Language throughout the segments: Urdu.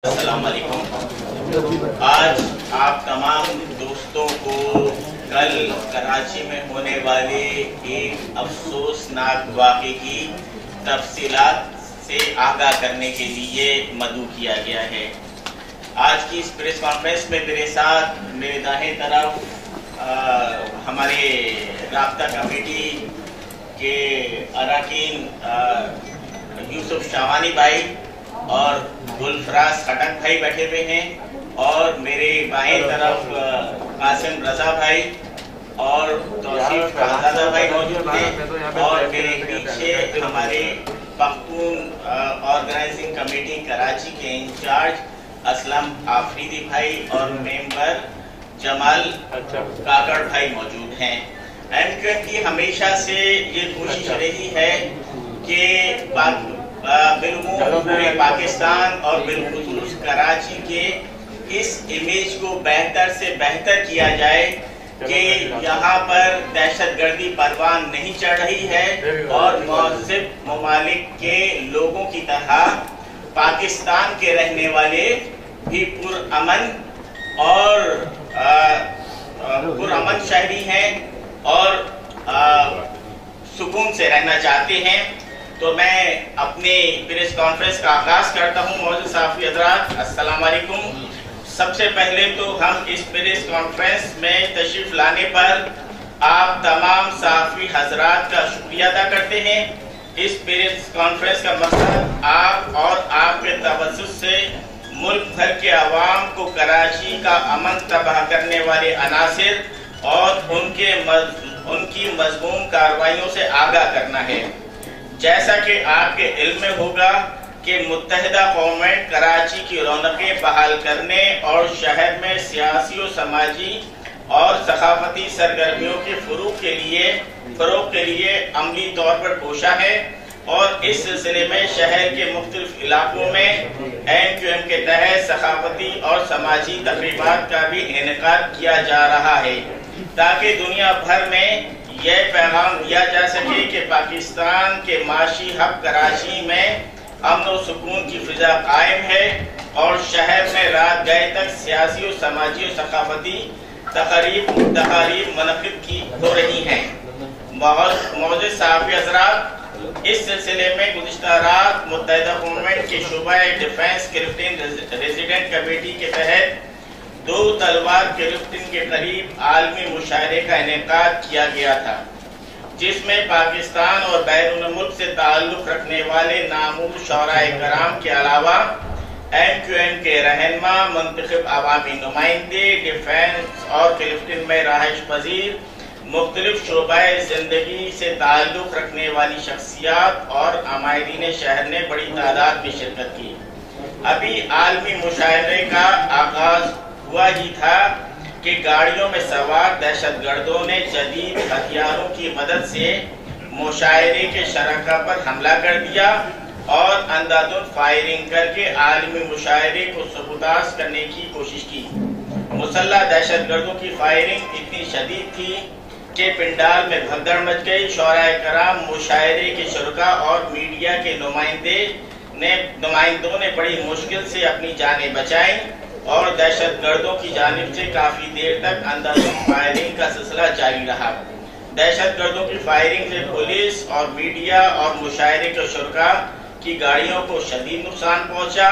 السلام علیکم. آج آپ تمام دوستوں کو کل کراچی میں ہونے والے ایک افسوسناک واقعے کی تفصیلات سے آگاہ کرنے کے لیے مدعو کیا گیا ہے. آج کی اس پریس کانفرنس میں میرے ساتھ میرے دائیں طرف ہمارے رابطہ کمیٹی کے اراکین یوسف شاوانی بھائی اور گلفراز خٹک بھائی بیٹھے ہوئے ہیں، اور میرے بائیں طرف قاسم رضا بھائی اور توصیف شہزادہ بھائی موجود ہیں، اور میرے پیچھے ہمارے پختون آرگنائزنگ کمیٹی کراچی کے انچارج اسلم آفریدی بھائی اور ممبر جمال کاکڑ بھائی موجود ہیں. MQM کی ہمیشہ سے یہ کوشش رہی ہے کہ بالعموم پورے پاکستان اور بالخصوص کراچی کے اس امیج کو بہتر سے بہتر کیا جائے کہ یہاں پر دہشت گردی پروان نہیں چڑھ رہی ہے، اور مہذب ممالک کے لوگوں کی طرح پاکستان کے رہنے والے بھی پرامن شہری ہیں اور سکون سے رہنا چاہتے ہیں. تو میں اپنے پریس کانفرنس کا آغاز کرتا ہوں. معزز صحافی حضرات، السلام علیکم. سب سے پہلے تو ہم اس پریس کانفرنس میں تشریف لانے پر آپ تمام صحافی حضرات کا شکریہ ادا کرتے ہیں. اس پریس کانفرنس کا مقصد آپ اور آپ کے توسط سے ملک بھر کے عوام کو کراچی کا امن تباہ کرنے والے عناصر اور ان کی مذموم کارروائیوں سے آگاہ کرنا ہے. جیسا کہ آپ کے علم میں ہوگا کہ متحدہ قومیں کراچی کی رونقیں بحال کرنے اور شہر میں سیاسی و سماجی اور ثقافتی سرگرمیوں کے فروغ کے لیے عملی طور پر کوشاں ہے، اور اس سلسلے میں شہر کے مختلف علاقوں میں MQM کے تحت ثقافتی اور سماجی تقریبات کا بھی انعقاد کیا جا رہا ہے، تاکہ دنیا بھر میں یہ پیغام دیا جا سکے کہ پاکستان کے معاشی ہب کراچی میں امن و سکون کی فضا قائم ہے، اور شہر میں رات گئے تک سیاسی و سماجی و ثقافتی تقاریب منعقد کی ہو رہی ہیں. معزز صحافی حضرات، اس سلسلے میں گزشتہ رات متحدہ قوموں کے شعبہ ڈیفنس کرپٹن ریزیڈنٹ کمیٹی کے تحت 2 تلوار کرپٹن کے قریب عالمی مشاعرے کا انعقاد کیا گیا تھا، جس میں پاکستان اور بیرون ملک سے تعلق رکھنے والے نامور شعراء کرام کے علاوہ MQM کے رہنما، منتخب عوامی نمائندے، ڈیفنس اور کرپٹن میں رہائش پذیر، مختلف شعبہ زندگی سے تعلق رکھنے والی شخصیات اور عمائدین شہر نے بڑی تعداد میں شرکت کی. ابھی عالمی مشاعرے کا آغاز ہوا ہی تھا کہ گاڑیوں میں سوار دہشت گردوں نے جدید ہتھیاروں کی مدد سے مشاعرے کے شرکاء پر حملہ کر دیا اور اندھادھند فائرنگ کر کے عالمی مشاعرے کو سبوتاژ کرنے کی کوشش کی. مسلح دہشت گردوں کی فائرنگ اتنی شدید تھی کہ پنڈال میں بھگدڑ مچ گئی. شعراء کرام، مشاعرے کے شرکاء اور میڈیا کے نمائندوں نے بڑی مشکل سے اپنی جانیں بچائیں، اور دہشت گردوں کی جانب سے کافی دیر تک اندھادھند فائرنگ کا سلسلہ جاری رہا. دہشت گردوں کی فائرنگ سے پولیس اور میڈیا اور مشاعرے کے شرکاء کی گاڑیوں کو شدید نقصان پہنچا.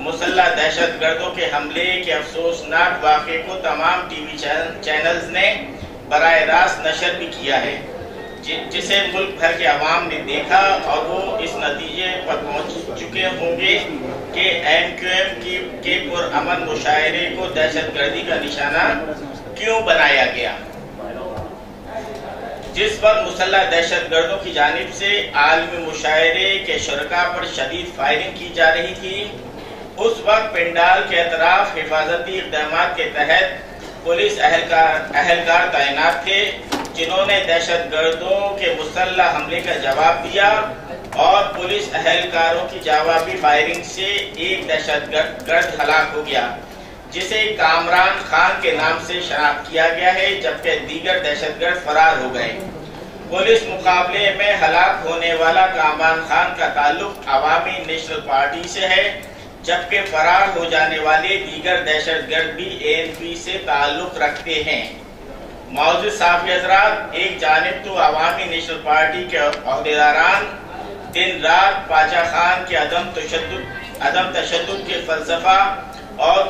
مسلح دہشت گردوں کے حملے کے افسوسناک واقعے کو تمام ٹی وی چینلز نے براہ راست نشر بھی کیا ہے، جسے ملک بھر کے عوام نے دیکھا، اور وہ اس نتیجے پر پہنچ چکے ہوں گے کہ MQM کے پرامن مشاعرے کو دہشت گردی کا نشانہ کیوں بنایا گیا. جس وقت مسلح دہشت گردوں کی جانب سے عالمی مشاعرے کے شرکاء پر شدید فائرنگ کی جا رہی تھی، اس وقت پنڈال کے اطراف حفاظتی اقدامات کے تحت پولیس اہلکار تعینات تھے، جنہوں نے دہشت گردوں کے مسلح حملے کا جواب دیا، اور پولیس اہلکاروں کی جوابی فائرنگ سے ایک دہشت گرد ہلاک ہو گیا، جسے کامران خان کے نام سے شناخت کیا گیا ہے، جبکہ دیگر دہشت گرد فرار ہو گئے. پولیس مقابلے میں ہلاک ہونے والا کامران خان کا تعلق عوامی نیشنل پارٹی سے ہے، جبکہ فرار ہو جانے والے دیگر دہشت گرد بھی ANP سے تعلق رکھتے ہیں۔ معزز صحافی حضرات، ایک جانب تو عوامی نیشنل پارٹی کے عہدیداران دن رات پاچا خان کے عدم تشدد کے فلسفہ اور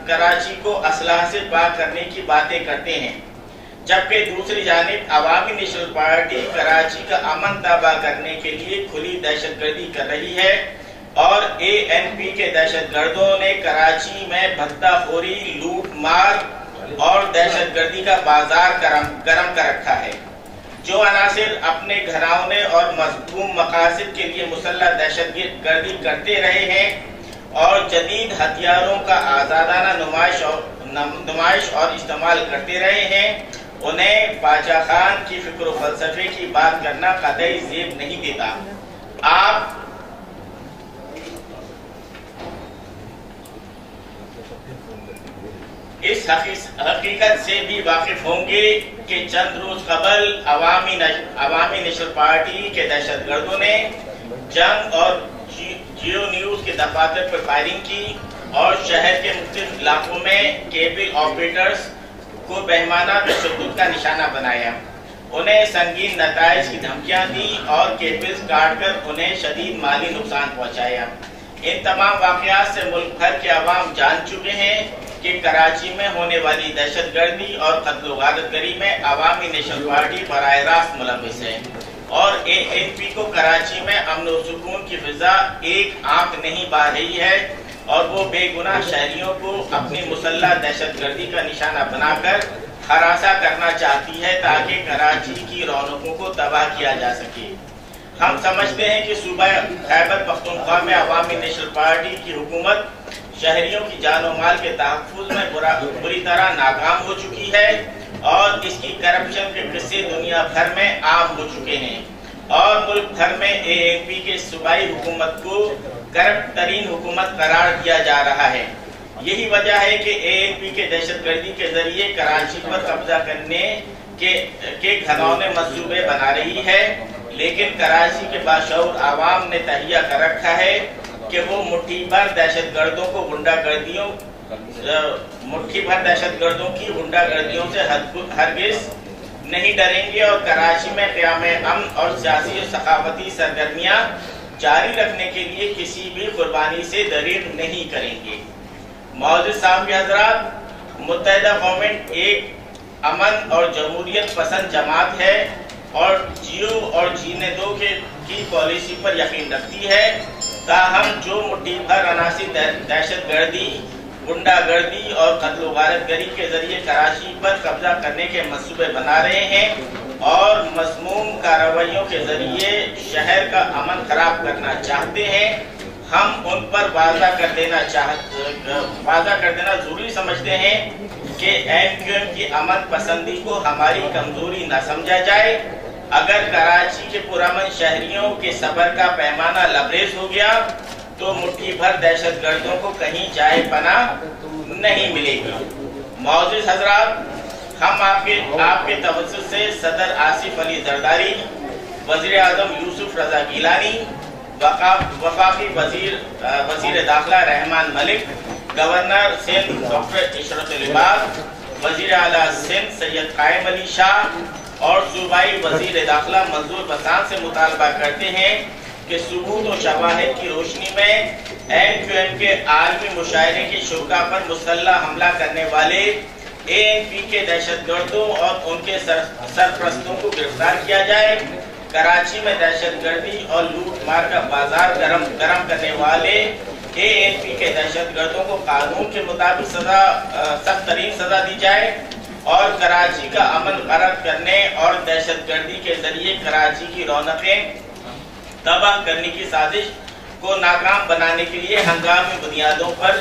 کراچی کو اسلحہ سے پاک کرنے کی باتیں کرتے ہیں، جبکہ دوسری جانب عوامی نیشنل پارٹی کراچی کا امن تابع کرنے کے لیے کھلی دہشت گردی کر رہی ہے، اور ANP کے دہشت گردوں نے کراچی میں بھگتا خوری، لوٹ مار اور دہشت گردی کا بازار گرم کر رکھا ہے۔ جو عناصر اپنے گھرانے اور مذموم مقاصد کے لیے مسلح دہشت گردی کرتے رہے ہیں اور جدید ہتھیاروں کا آزادانہ نمائش اور استعمال کرتے رہے ہیں، انہیں پاچا خان کی فکر و فلسفے کی بات کرنا قطعی زیب نہیں دیتا۔ آپ اس حقیقت سے بھی واقف ہوں گے کہ چند روز قبل عوامی نیشنل پارٹی کے دہشت گردوں نے جنگ اور جیو نیوز کے دفاتر پر فائرنگ کی اور شہر کے مختلف علاقوں میں کیبل آپریٹرز کو بہیمانہ تشدد کا نشانہ بنایا، انہیں سنگین نتائج کی دھمکیاں دی اور کیبلز کاٹ کر انہیں شدید مالی نقصان پہنچایا۔ ان تمام واقعات سے ملک بھر کے عوام جان چکے ہیں کہ کراچی میں ہونے والی دہشت گردی اور قتل و غارت گری میں عوامی نیشنل پارٹی براہ راست ملوث ہے، اور ANP کو کراچی میں امن و سکون کی فضا ایک آنکھ نہیں بار رہی ہے، اور وہ بے گناہ شہریوں کو اپنی مسلح دہشت گردی کا نشانہ بنا کر ہراساں کرنا چاہتی ہے تاکہ کراچی کی رونقوں کو تباہ کیا جا سکے۔ ہم سمجھتے ہیں کہ صوبہ خیبر پختونخوا میں عوامی نیشنل پارٹی کی حکومت شہریوں کی جان و مال کے تحفظ میں بری طرح ناکام ہو چکی ہے، اور اس کی کرپشن کے قصے دنیا بھر میں عام ہو چکے ہیں، اور ملک بھر میں ANP کے صوبائی حکومت کو کرپٹ ترین حکومت قرار دیا جا رہا ہے۔ یہی وجہ ہے کہ ANP کے دہشت گردی کے ذریعے کراچی پر قبضہ کرنے کے گھنونے منصوبے بنا رہی ہے، لیکن کراچی کے باشعور عوام نے تہیہ کر رکھا ہے کہ وہ مٹھی بھر دہشت گردوں کی غنڈہ گردیوں سے ہرگز نہیں ڈریں گے، اور کراچی میں قیام امن اور سیاسی و ثقافتی سرگرمیاں جاری رکھنے کے لیے کسی بھی قربانی سے دریغ نہیں کریں گے۔ معزز صحافی حضرات، متحدہ قومیں ایک امن اور جمہوریت پسند جماعت ہے اور جیو اور جینے دو کی پالیسی پر یقین رکھتی ہے، تاہم جو مٹھی بھر عناصر دہشت گردی، غنڈہ گردی اور قتل و غارت گری کے ذریعے کراچی پر قبضہ کرنے کے منصوبے بنا رہے ہیں اور مذموم کارروائیوں کے ذریعے شہر کا امن خراب کرنا چاہتے ہیں، ہم ان پر واضح کر دینا ضروری سمجھتے ہیں کہ MQM کی امن پسندی کو ہماری کمزوری نہ سمجھا جائے۔ اگر کراچی کے پرامن شہریوں کے صبر کا پیمانہ لبریز ہو گیا تو مٹھی بھر دہشت گردوں کو کہیں جائے پناہ نہیں ملے گی۔ معزز حضرات، ہم آپ کے توسط سے صدر آصف علی زرداری، وزیر اعظم یوسف رضا گیلانی، وفاقی وزیر داخلہ رحمان ملک، گورنر سندھ ڈاکٹر اشرت العباد، وزیر اعلیٰ سندھ سید قائم علی شاہ اور صوبائی وزیر داخلہ منظور بسان سے مطالبہ کرتے ہیں کہ ثبوت و شواہد کی روشنی میں MQM کے عالمی مشاہرے کی شرکا پر مسلح حملہ کرنے والے ANP کے دہشت گردوں اور ان کے سرپرستوں کو گرفتار کیا جائے، کراچی میں دہشت گردی اور لوٹ مار کا بازار گرم کرنے والے ANP کے دہشت گردوں کو قانون کے مطابق سخت ترین سزا دی جائے، اور کراچی کا امن غارت کرنے اور دہشت گردی کے ذریعے کراچی کی رونقیں تباہ کرنے کی سازش کو ناکام بنانے کے لیے ہنگامی بنیادوں پر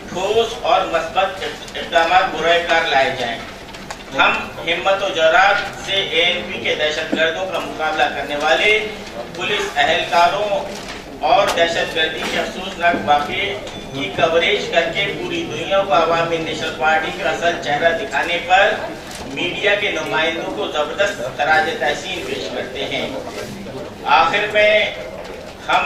ٹھوس اور مثبت اقدامات برائے کار لائے جائیں۔ ہم ہمت و جرات سے ANP کے دہشت گردوں کا مقابلہ کرنے والے پولیس اہلکاروں اور دہشت گردی کے افسوسناک واقعے کی کوریج کر کے پوری دنیا کو عوامی نیشنل پارٹی کا اصل چہرہ دکھانے پر میڈیا کے نمائندوں کو زبردست خراج تحسین پیش کرتے ہیں۔ آخر میں ہم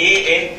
ANP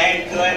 NQM